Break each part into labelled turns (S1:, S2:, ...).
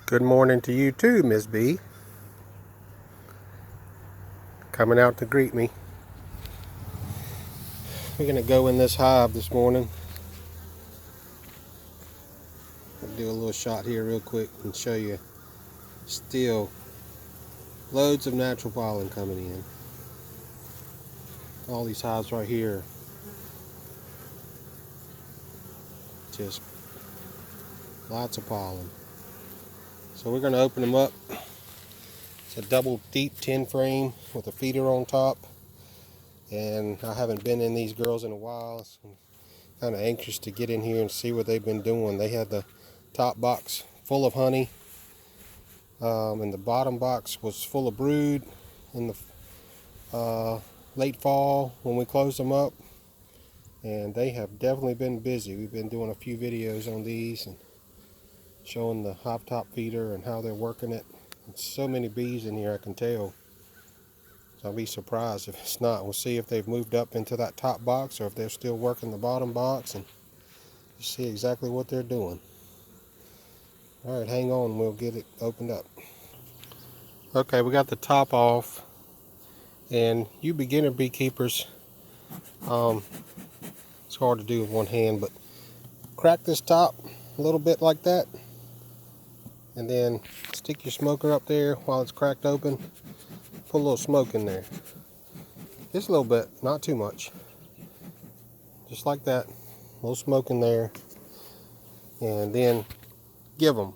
S1: Good morning to you too, Miss B. Coming out to greet me. We're going to go in this hive this morning. I'll do a little shot here real quick and show you still loads of natural pollen coming in. All these hives right here, just lots of pollen. So we're going to open them up. It's a double deep tin frame with a feeder on top. And I haven't been in these girls in a while, so I'm kind of anxious to get in here and see what they've been doing. They had the top box full of honey, and the bottom box was full of brood in the late fall when we closed them up. And they have definitely been busy. We've been doing a few videos on these and showing the hop top feeder and how they're working it. There's so many bees in here, I can tell. So I'll be surprised if it's not. We'll see if they've moved up into that top box or if they're still working the bottom box and see exactly what they're doing. All right, hang on, we'll get it opened up. Okay, we got the top off, and you beginner beekeepers, it's hard to do with one hand, but crack this top a little bit like that, and then stick your smoker up there while it's cracked open. Put a little smoke in there. Just a little bit, not too much. Just like that. A little smoke in there. And then give them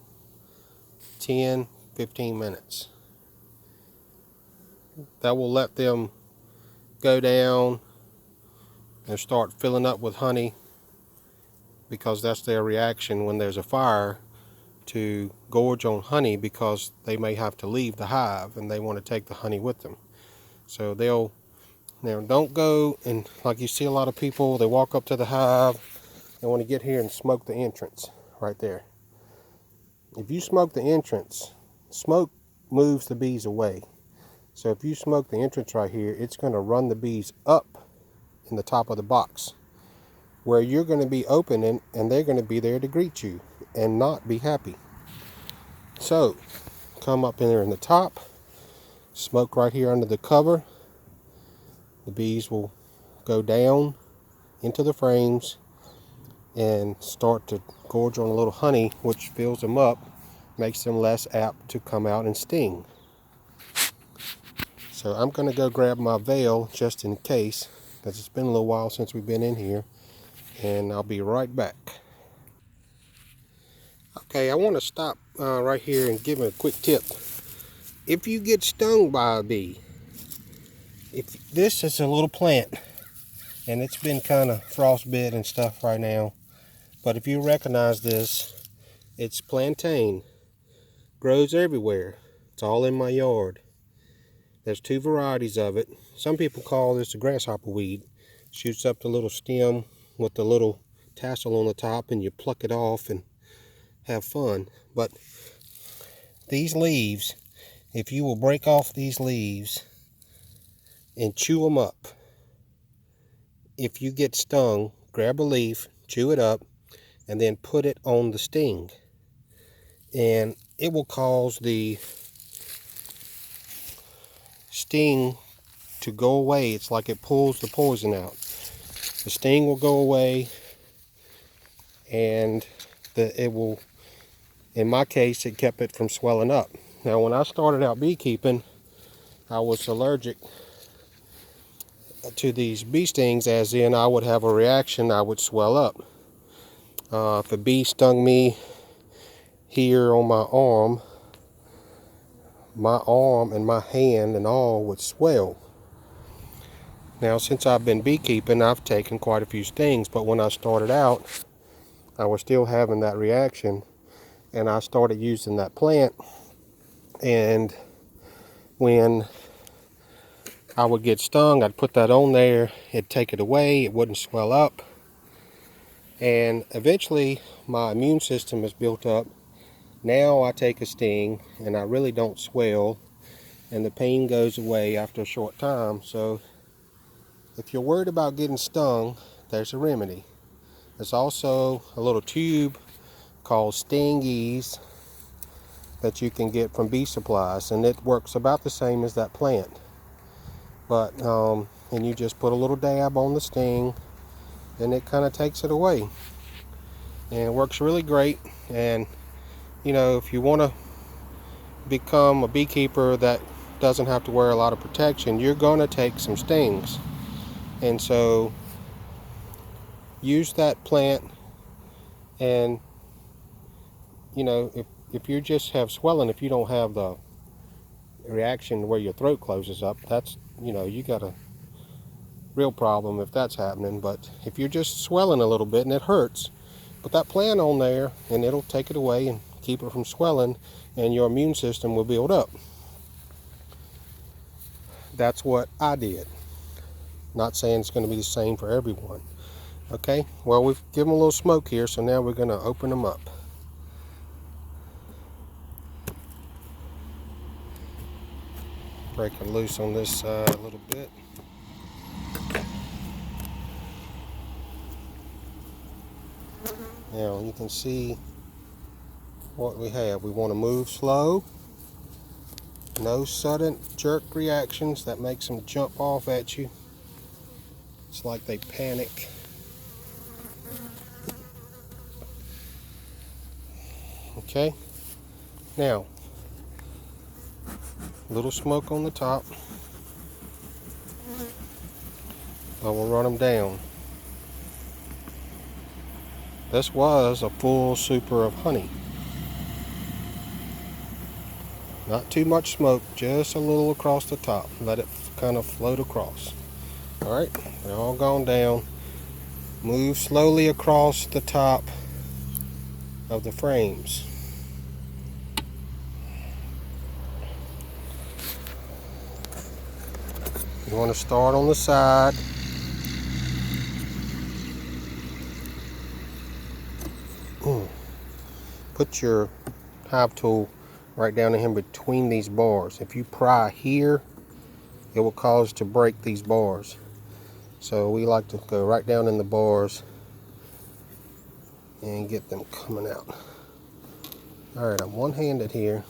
S1: 10-15 minutes. That will let them go down and start filling up with honey, because that's their reaction when there's a fire, to gorge on honey, because they may have to leave the hive and they want to take the honey with them. So now don't go and, like you see a lot of people, they walk up to the hive, they want to get here and smoke the entrance right there. If you smoke the entrance, smoke moves the bees away. So if you smoke the entrance right here, it's going to run the bees up in the top of the box, where you're going to be opening and they're going to be there to greet you and not be happy. So come up in there in the top, smoke right here under the cover. The bees will go down into the frames and start to gorge on a little honey, which fills them up, makes them less apt to come out and sting. So I'm going to go grab my veil just in case, because it's been a little while since we've been in here, and I'll be right back. Okay, I want to stop right here and give a quick tip. If you get stung by a bee, this is a little plant, and it's been kind of frostbit and stuff right now, but if you recognize this, it's plantain. Grows everywhere. It's all in my yard. There's two varieties of it. Some people call this a grasshopper weed. Shoots up the little stem with the little tassel on the top, and you pluck it off and have fun. But these leaves, if you will break off these leaves and chew them up, if you get stung, grab a leaf, chew it up, and then put it on the sting, and it will cause the sting to go away. It's like it pulls the poison out. The sting will go away, and it will, in my case, it kept it from swelling up. Now, when I started out beekeeping, I was allergic to these bee stings, as in I would have a reaction, I would swell up. If a bee stung me here on my arm and my hand and all would swell. Now, since I've been beekeeping, I've taken quite a few stings, but when I started out, I was still having that reaction, and I started using that plant, and when I would get stung, I'd put that on there, it'd take it away, it wouldn't swell up, and eventually my immune system is built up. Now I take a sting and I really don't swell, and the pain goes away after a short time. So if you're worried about getting stung, there's a remedy. There's also a little tube called Sting Ease, that you can get from bee supplies, and it works about the same as that plant. But and you just put a little dab on the sting, and it kind of takes it away, and it works really great. And you know, if you want to become a beekeeper that doesn't have to wear a lot of protection, you're going to take some stings, and so use that plant. And you know, if you just have swelling, if you don't have the reaction where your throat closes up, that's, you know, you got a real problem if that's happening. But if you're just swelling a little bit and it hurts, put that plant on there and it'll take it away and keep it from swelling, and your immune system will build up. That's what I did. Not saying it's going to be the same for everyone. Okay, well, we've given them a little smoke here, so now we're going to open them up. Break it loose on this side a little bit. Now you can see what we have. We want to move slow. No sudden jerk reactions that makes them jump off at you. It's like they panic. Okay, now little smoke on the top. I will run them down. This was a full super of honey. Not too much smoke, just a little across the top. Let it kind of float across. Alright, they're all gone down. Move slowly across the top of the frames. You want to start on the side. Put your hive tool right down in between these bars. If you pry here, it will cause to break these bars. So we like to go right down in the bars and get them coming out. Alright, I'm one-handed here,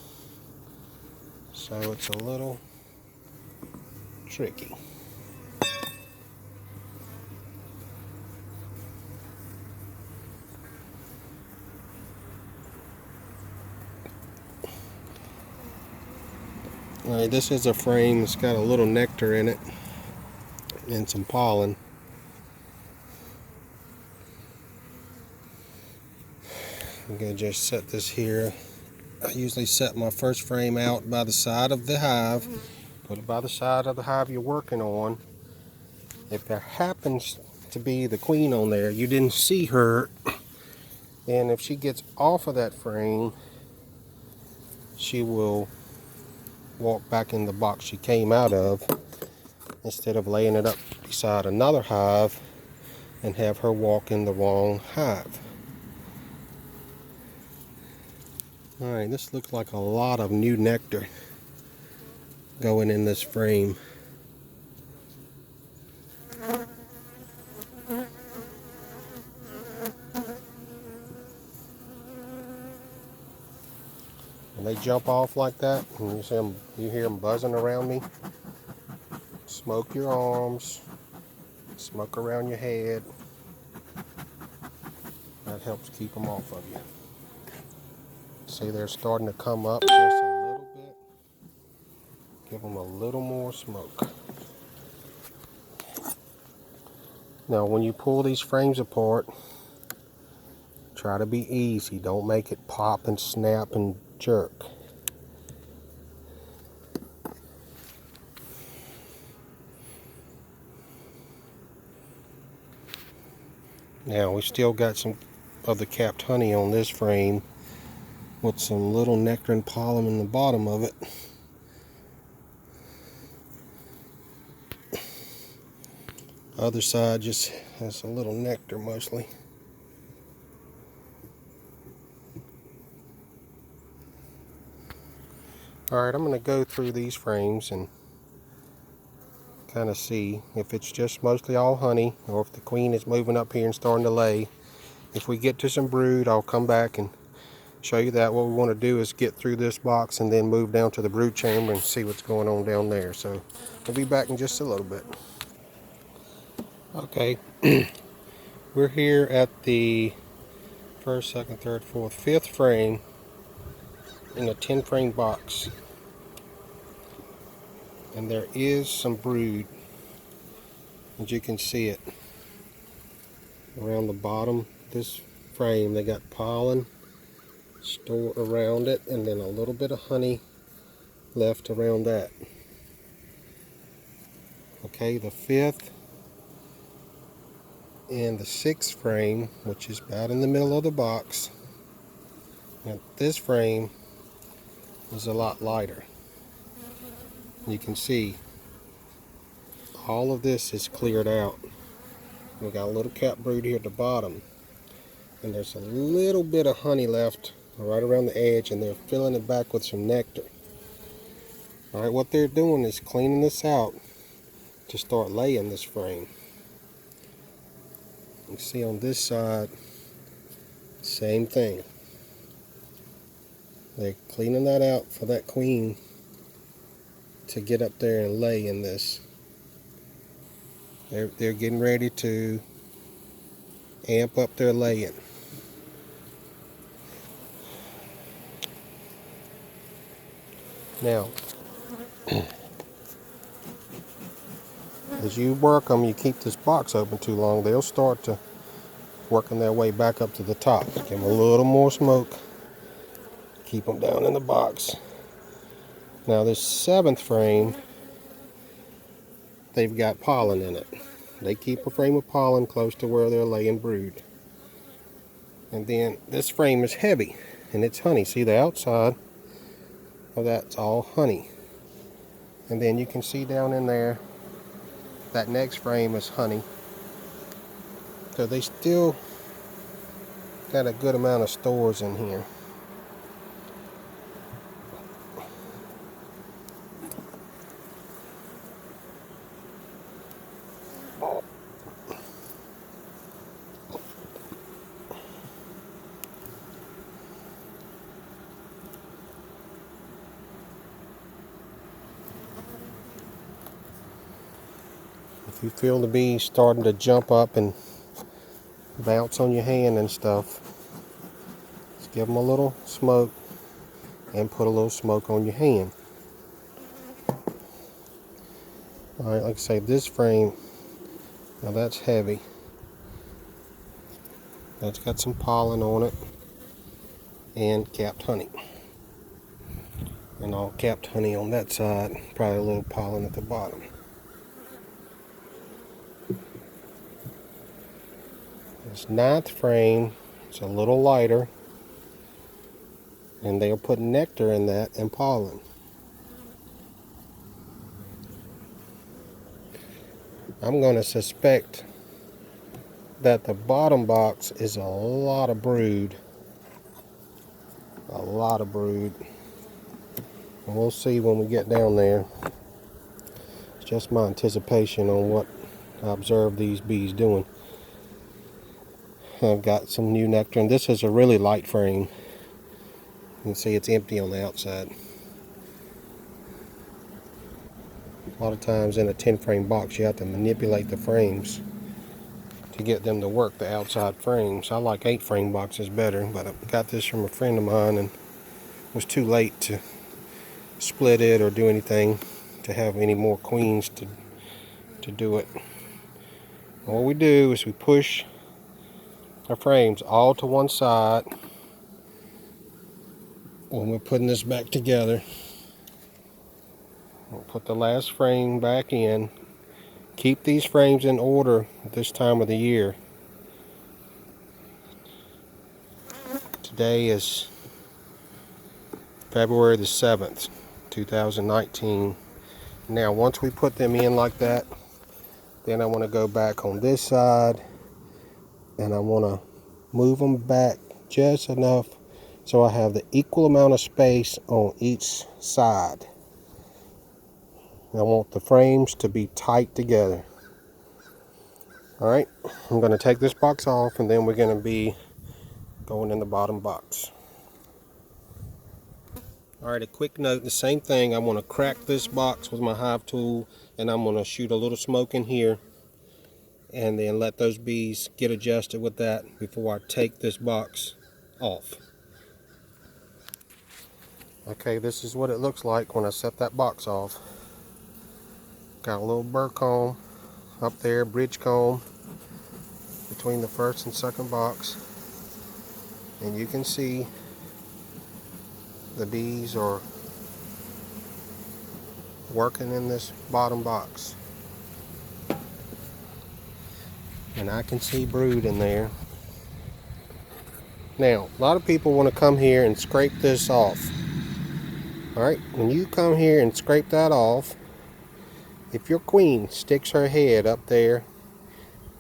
S1: so it's a little tricky. Alright, this is a frame that's got a little nectar in it and some pollen. I'm going to just set this here. I usually set my first frame out by the side of the hive. Put it by the side of the hive you're working on. If there happens to be the queen on there, you didn't see her, and if she gets off of that frame, she will walk back in the box she came out of, instead of laying it up beside another hive and have her walk in the wrong hive. Alright, this looks like a lot of new nectar going in this frame. When they jump off like that, and you hear them buzzing around me, smoke your arms, smoke around your head. That helps keep them off of you. See, they're starting to come up just a little bit. Give them a little more smoke. Now, when you pull these frames apart, try to be easy. Don't make it pop and snap and jerk. Now, we still got some of the capped honey on this frame with some little nectar and pollen in the bottom of it. Other side just has a little nectar mostly. Alright, I'm going to go through these frames and kind of see if it's just mostly all honey, or if the queen is moving up here and starting to lay. If we get to some brood, I'll come back and show you that. What we want to do is get through this box and then move down to the brood chamber and see what's going on down there. So we'll be back in just a little bit. Okay, we're here at the first, second, third, fourth, fifth frame in a 10 frame box. And there is some brood, as you can see it around the bottom. This frame, they got pollen stored around it and then a little bit of honey left around that. Okay, the fifth and the sixth frame, which is about in the middle of the box, and this frame is a lot lighter. You can see all of this is cleared out. We got a little cap brood here at the bottom, and there's a little bit of honey left right around the edge, and they're filling it back with some nectar. Alright, what they're doing is cleaning this out to start laying this frame. You can see on this side, same thing. They're cleaning that out for that queen to get up there and lay in this. They're getting ready to amp up their laying. Now, as you work them, you keep this box open too long, they'll start to working their way back up to the top. Give them a little more smoke. Keep them down in the box. Now this seventh frame, they've got pollen in it. They keep a frame of pollen close to where they're laying brood. And then this frame is heavy and it's honey. See the outside of that's all honey. And then you can see down in there, that next frame is honey. So they still got a good amount of stores in here. If you feel the bees starting to jump up and bounce on your hand and stuff, just give them a little smoke and put a little smoke on your hand. Alright, like I say, this frame, now that's heavy. That's got some pollen on it and capped honey. And all capped honey on that side, probably a little pollen at the bottom. This ninth frame is a little lighter, and they'll put nectar in that and pollen. I'm going to suspect that the bottom box is a lot of brood. A lot of brood. And we'll see when we get down there. It's just my anticipation on what I observe these bees doing. I've got some new nectar, and this is a really light frame. You can see it's empty on the outside. A lot of times in a 10 frame box you have to manipulate the frames to get them to work the outside frames. I like 8 frame boxes better, but I got this from a friend of mine and it was too late to split it or do anything to have any more queens to do it. And what we do is we push our frames all to one side when we're putting this back together. We'll put the last frame back in. Keep these frames in order at this time of the year. Today is February the 7th, 2019. Now once we put them in like that, then I want to go back on this side and I want to move them back just enough so I have the equal amount of space on each side. I want the frames to be tight together. Alright, I'm going to take this box off and then we're going to be going in the bottom box. Alright, a quick note, the same thing. I'm going to crack this box with my hive tool, and I'm going to shoot a little smoke in here and then let those bees get adjusted with that before I take this box off. Okay, this is what it looks like when I set that box off. Got a little burr comb up there, bridge comb between the first and second box, and you can see the bees are working in this bottom box, and I can see brood in there. Now, a lot of people want to come here and scrape this off. Alright, when you come here and scrape that off, if your queen sticks her head up there,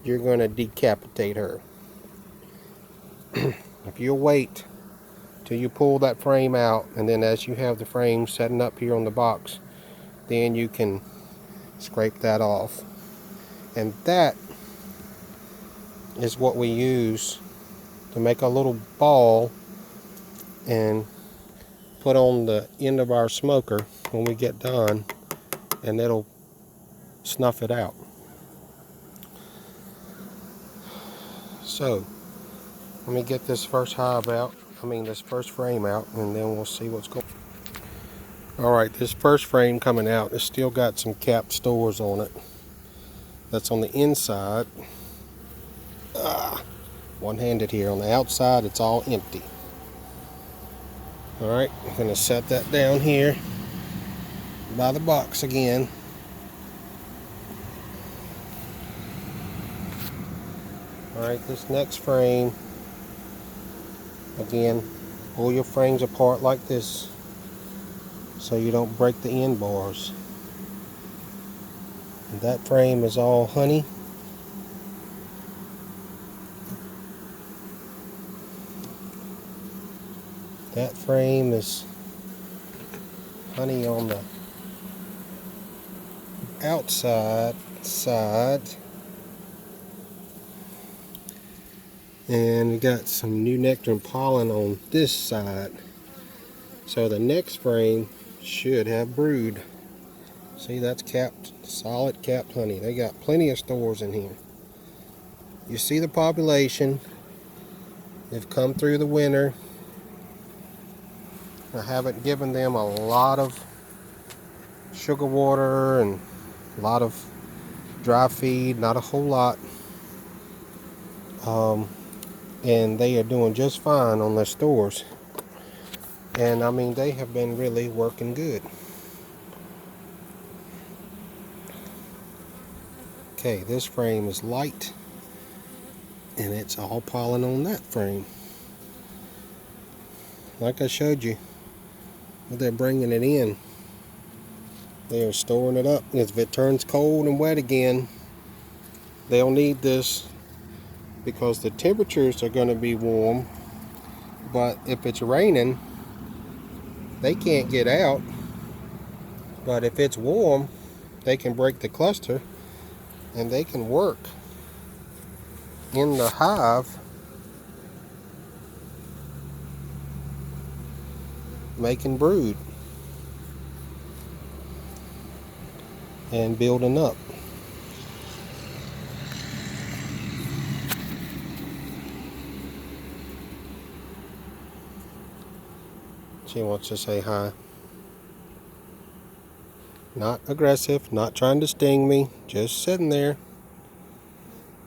S1: you're going to decapitate her. If you wait till you pull that frame out, and then as you have the frame setting up here on the box, then you can scrape that off. And that is what we use to make a little ball and put on the end of our smoker when we get done, and it'll snuff it out. So let me get this first hive out, this first frame out, and then we'll see what's going on. Alright, this first frame coming out, it's still got some capped stores on it. That's on the inside. One-handed here. On the outside, it's all empty. Alright, I'm going to set that down here by the box again. Alright, this next frame, again, pull your frames apart like this so you don't break the end bars. And that frame is all honey. That frame is honey on the outside side. And we got some new nectar and pollen on this side. So the next frame should have brood. See, that's capped, solid capped honey. They got plenty of stores in here. You see the population. They've come through the winter. I haven't given them a lot of sugar water and a lot of dry feed, not a whole lot. And they are doing just fine on their stores. And they have been really working good. Okay, this frame is light, and it's all pollen on that frame. Like I showed you, they're bringing it in. They are storing it up. If it turns cold and wet again, they'll need this because the temperatures are going to be warm. But if it's raining, they can't get out. But if it's warm, they can break the cluster and they can work in the hive making brood and building up. She wants to say hi. Not aggressive, not trying to sting me, just sitting there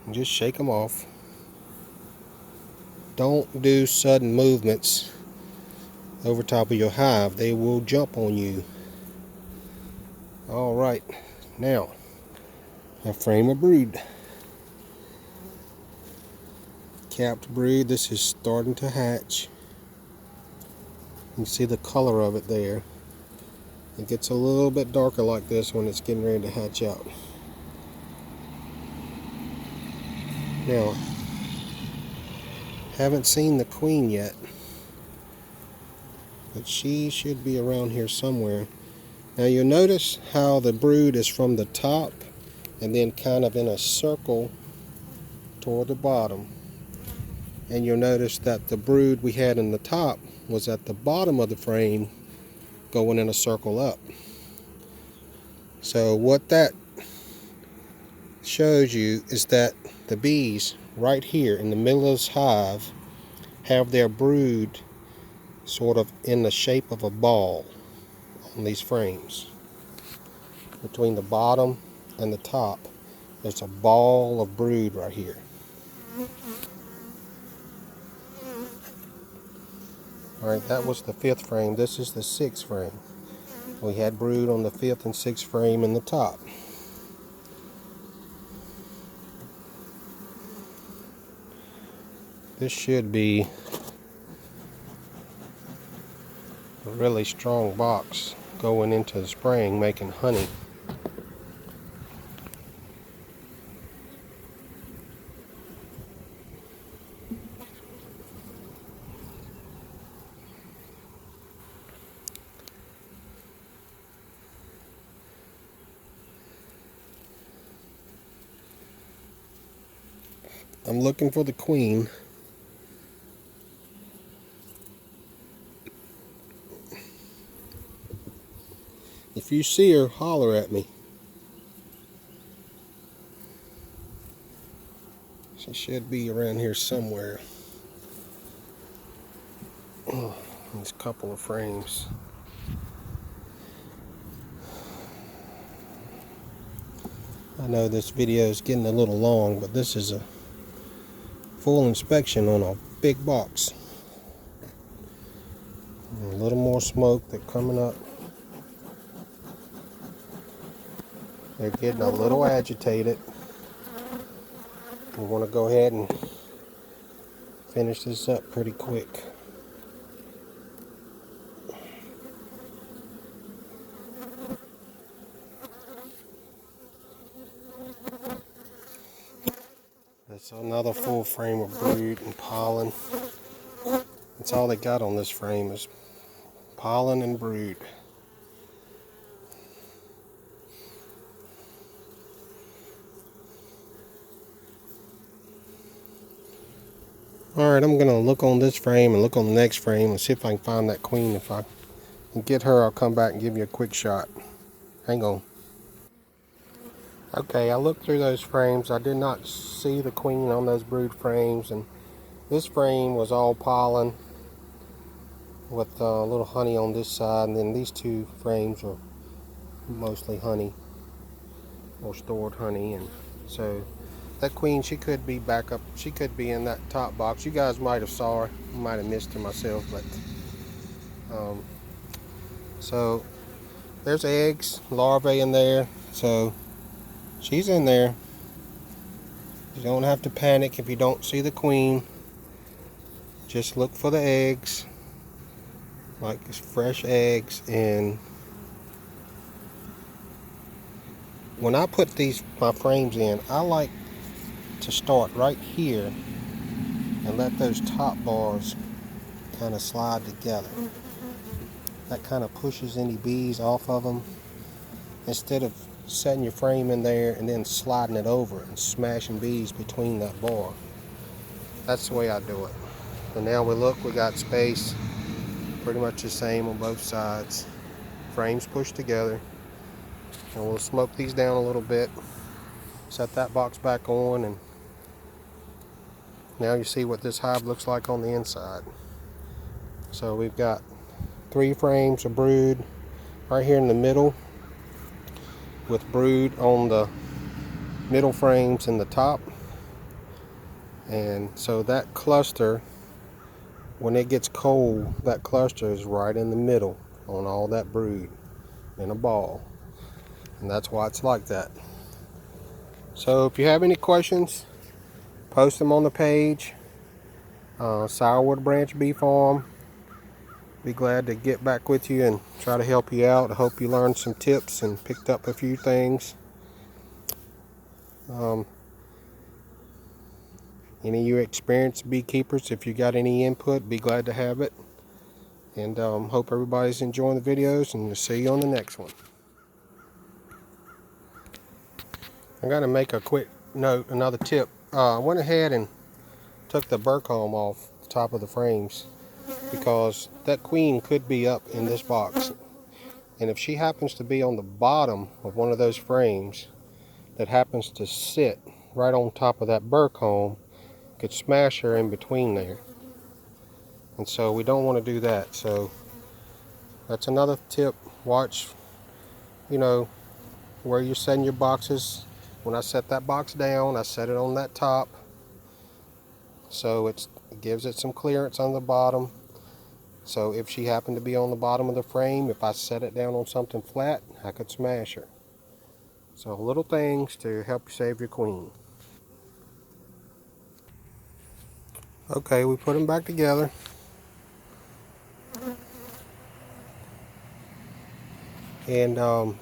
S1: and just shake them off. Don't do sudden movements over top of your hive. They will jump on you. Alright, now a frame of brood. Capped brood. This is starting to hatch. You can see the color of it there. It gets a little bit darker like this when it's getting ready to hatch out. Now, haven't seen the queen yet, but she should be around here somewhere. Now you'll notice how the brood is from the top and then kind of in a circle toward the bottom. And you'll notice that the brood we had in the top was at the bottom of the frame going in a circle up. So what that shows you is that the bees right here in the middle of this hive have their brood sort of in the shape of a ball on these frames. Between the bottom and the top, there's a ball of brood right here. Alright, that was the 5th frame. This is the 6th frame. We had brood on the 5th and 6th frame in the top. This should be a really strong box going into the spring making honey. I'm looking for the queen. If you see her, holler at me. She should be around here somewhere. These couple of frames. I know this video is getting a little long, but this is a full inspection on a big box. And a little more smoke that's coming up. They're getting a little agitated. We want to go ahead and finish this up pretty quick. That's another full frame of brood and pollen. That's all they got on this frame is pollen and brood. Alright, I'm going to look on this frame and look on the next frame and see if I can find that queen. If I can get her, I'll come back and give you a quick shot. Hang on. Okay, I looked through those frames. I did not see the queen on those brood frames, and this frame was all pollen with a little honey on this side, and then these 2 frames are mostly honey or stored honey. And so that queen, she could be back up, she could be in that top box. You guys might have saw her, might have missed her myself, but so there's eggs, larvae in there, so she's in there. You don't have to panic if you don't see the queen. Just look for the eggs, like it's fresh eggs. And when I put my frames in, I like to start right here and let those top bars kind of slide together. That kind of pushes any bees off of them, instead of setting your frame in there and then sliding it over and smashing bees between that bar. That's the way I do it. And now we got space pretty much the same on both sides. Frames pushed together. And we'll smoke these down a little bit. Set that box back on, and now you see what this hive looks like on the inside. So we've got 3 frames of brood right here in the middle, with brood on the middle frames in the top. And so that cluster, when it gets cold, that cluster is right in the middle on all that brood in a ball. And that's why it's like that. So if you have any questions, post them on the page. Sourwood Branch Bee Farm. Be glad to get back with you and try to help you out. I hope you learned some tips and picked up a few things. Any of you experienced beekeepers, if you got any input, be glad to have it. And hope everybody's enjoying the videos, and we'll see you on the next one. I'm going to make a quick note, another tip. I went ahead and took the burr comb off the top of the frames, because that queen could be up in this box. And if she happens to be on the bottom of one of those frames that happens to sit right on top of that burr comb, could smash her in between there. And so we don't want to do that. So that's another tip. Watch, you know, where you're setting your boxes. When I set that box down, I set it on that top, so it gives it some clearance on the bottom. So if she happened to be on the bottom of the frame, if I set it down on something flat, I could smash her. So little things to help you save your queen. Okay, we put them back together. And all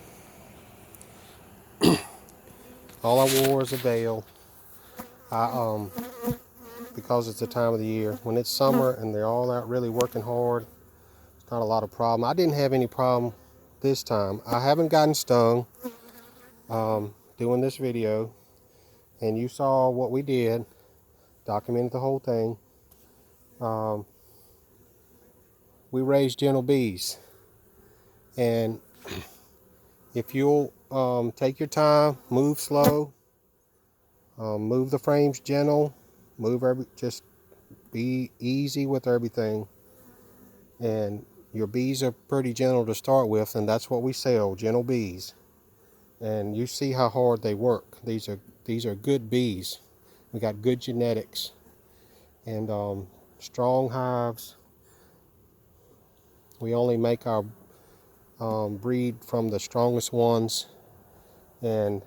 S1: I wore is a veil. Because it's the time of the year. When it's summer and they're all out really working hard, it's not a lot of problem. I didn't have any problem this time. I haven't gotten stung doing this video, and you saw what we did, documented the whole thing. We raised gentle bees, and if you'll take your time, move slow, move the frames gentle, just be easy with everything, and your bees are pretty gentle to start with, and that's what we sell, gentle bees. And you see how hard they work. These are good bees. We got good genetics and strong hives. We only make our breed from the strongest ones and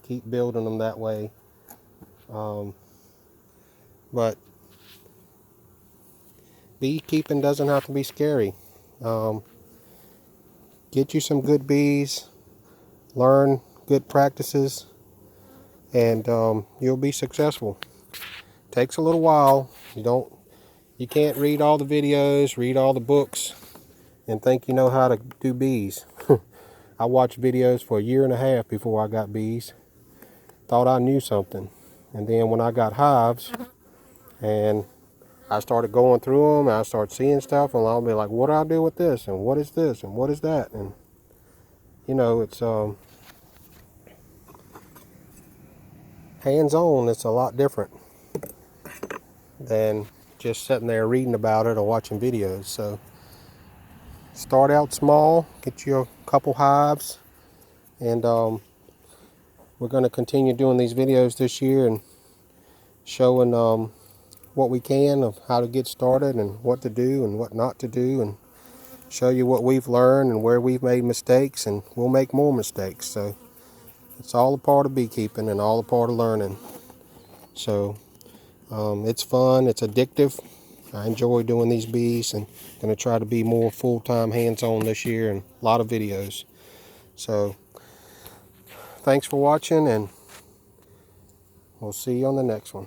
S1: keep building them that way. But beekeeping doesn't have to be scary. Get you some good bees, learn good practices, and you'll be successful. Takes a little while. You can't read all the videos, read all the books, and think you know how to do bees. I watched videos for a year and a half before I got bees. Thought I knew something. And then when I got hives and I started going through them, and I started seeing stuff, and I'll be like, what do I do with this? And what is this? And what is that? And you know, it's hands-on. It's a lot different than just sitting there reading about it or watching videos. So start out small, get you a couple hives, and we're going to continue doing these videos this year and showing what we can of how to get started and what to do and what not to do, and show you what we've learned and where we've made mistakes, and we'll make more mistakes. So it's all a part of beekeeping and all a part of learning. So it's fun, it's addictive. I enjoy doing these bees, and going to try to be more full-time hands-on this year, and a lot of videos. So thanks for watching, and we'll see you on the next one.